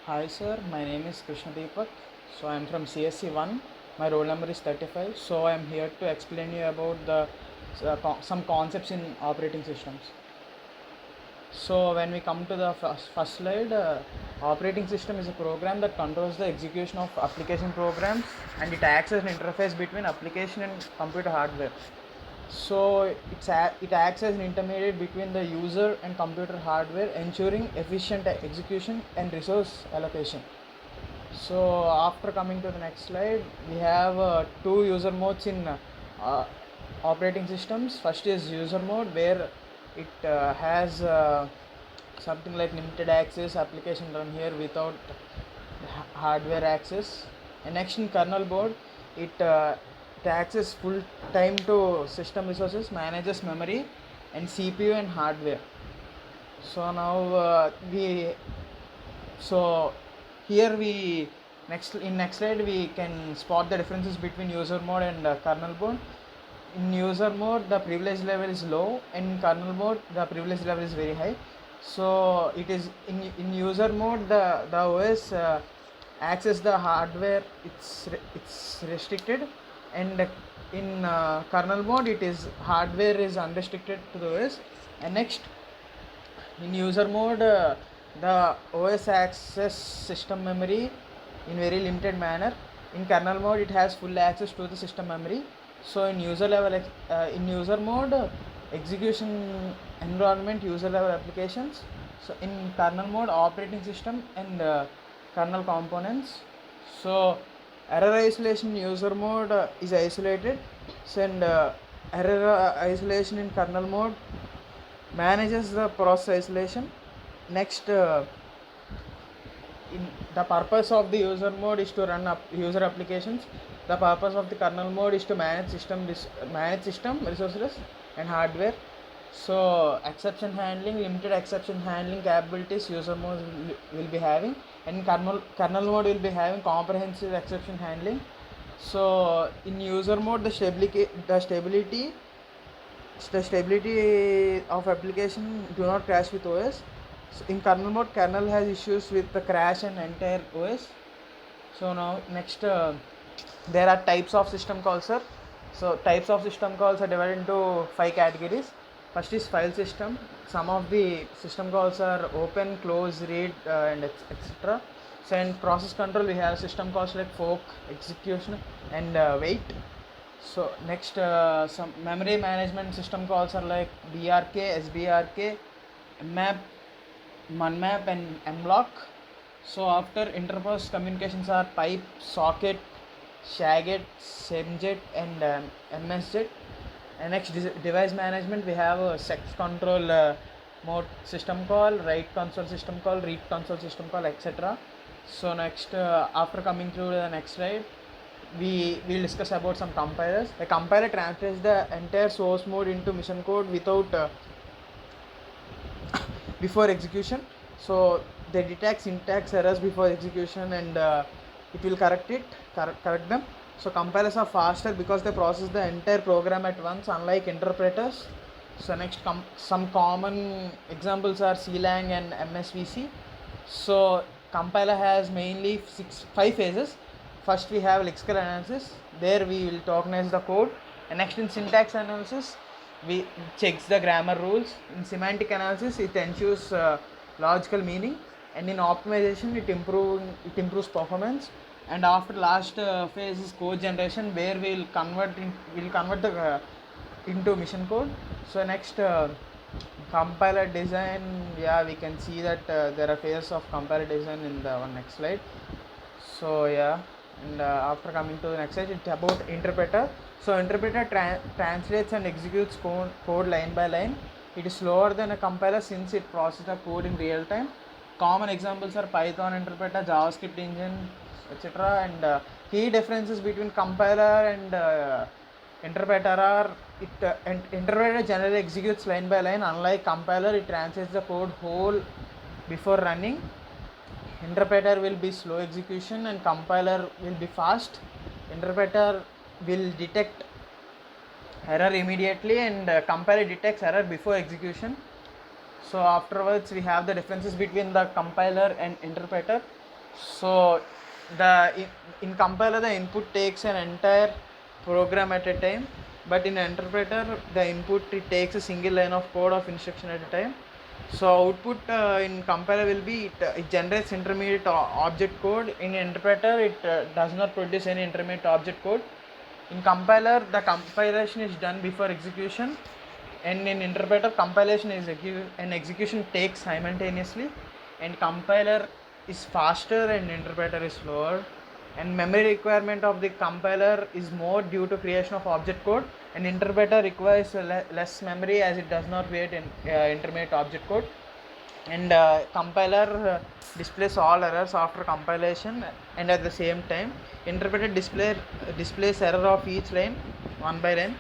Hi sir, my name is Krishna Deepak. So I am from CSC 1. My roll number is 35. So I am here to explain you about some concepts in operating systems. So when we come to the first slide, operating system is a program that controls the execution of application programs, and it acts as an interface between application and computer hardware. So it acts as an intermediate between the user and computer hardware, ensuring efficient execution and resource allocation. So after coming to the next slide, we have two user modes in operating systems. First is user mode, where it has something like limited access, application run here without hardware access. And next, in kernel mode, it accesses full time to system resources, manages memory and CPU and hardware. So now so here we next slide we can spot the differences between user mode and kernel mode. In user mode the privilege level is low, and in kernel mode the privilege level is very high. So it is in user mode the OS access the hardware, it's restricted, and in kernel mode it is hardware is unrestricted to the OS. And next, in user mode the OS access system memory in very limited manner. In kernel mode it has full access to the system memory. So in user mode execution environment, user level applications. So in kernel mode operating system and kernel components. So error isolation in user mode is isolated. So and error isolation in kernel mode manages the process isolation. Next, the purpose of the user mode is to run user applications. The purpose of the kernel mode is to manage system resources and hardware. So exception handling, limited exception handling capabilities user mode will be having, and kernel mode will be having comprehensive exception handling. So in user mode the stability of application do not crash with OS. So in kernel mode, kernel has issues with the crash and entire OS. So now next, there are types of system calls, sir. So types of system calls are divided into 5 categories. First is file system. Some of the system calls are open, close, read, and etc. So in process control we have system calls like fork, execution, and wait. So next, some memory management system calls are like BRK, SBRK, mmap, munmap, and mlock. So after interpost communications are pipe, socket, shaget, semjet, and msjet. And next, device management we have a sex control mode system call, write console system call, read console system call, etc. So next, after coming to the next slide, we will discuss about some compilers. A compiler translates the entire source code into mission code without before execution. So they detect syntax errors before execution, and it will correct them. So compilers are faster because they process the entire program at once, unlike interpreters. So next, some common examples are CLang and MSVC. So compiler has mainly 5 phases. First we have lexical analysis. There we will tokenize the code. And next, in syntax analysis we checks the grammar rules. In semantic analysis it ensures logical meaning. And in optimization it improves performance. And after last phase is code generation, where we will convert the into mission code. So next, compiler design. Yeah, we can see that there are phases of compiler design in the next slide. So yeah, and after coming to the next slide, it's about interpreter. So interpreter translates and executes code line by line. It is slower than a compiler since it processes the code in real time. Common examples are Python interpreter, JavaScript engine, etc. And key differences between compiler and interpreter are interpreter generally executes line by line. Unlike compiler, it translates the code whole before running. Interpreter will be slow execution and compiler will be fast. Interpreter will detect error immediately, and compiler detects error before execution. So afterwards we have the differences between the compiler and interpreter. So in compiler the input takes an entire program at a time, but in interpreter the input it takes a single line of code of instruction at a time. So output in compiler will be it generates intermediate object code. In interpreter it does not produce any intermediate object code. In compiler the compilation is done before execution, and in interpreter compilation is and execution takes simultaneously, and compiler is faster and interpreter is slower, and memory requirement of the compiler is more due to creation of object code, and interpreter requires less memory as it does not create an intermediate object code. And compiler displays all errors after compilation, and at the same time interpreter displays error of each line one by line.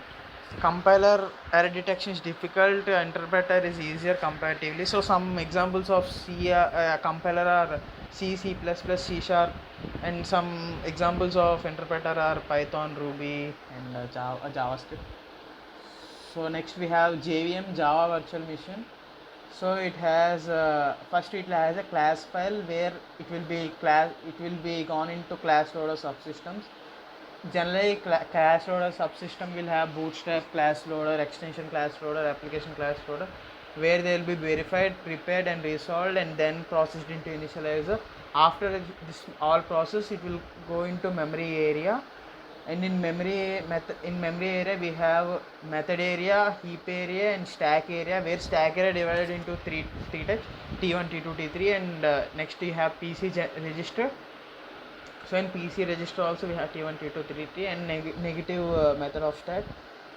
Compiler error detection is difficult, interpreter is easier comparatively. So some examples of C compiler are C, C++, C sharp, and some examples of interpreter are Python, Ruby, and JavaScript. So next we have JVM, Java Virtual Machine. So it has first it has a class file where it will be gone into class loader subsystems. Generally class loader subsystem will have bootstrap class loader, extension class loader, application class loader, where they will be verified, prepared and resolved, and then processed into initializer. After this all process, it will go into memory area, and in memory area we have method area, heap area and stack area, where stack area divided into three types: T1, T2, T3, and next we have PC register. So in PC register also we have T1, T2, T3, and negative method of stack.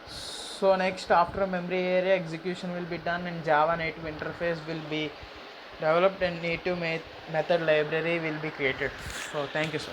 So next, after memory area, execution will be done, and Java native interface will be developed, and native method library will be created. So thank you, sir.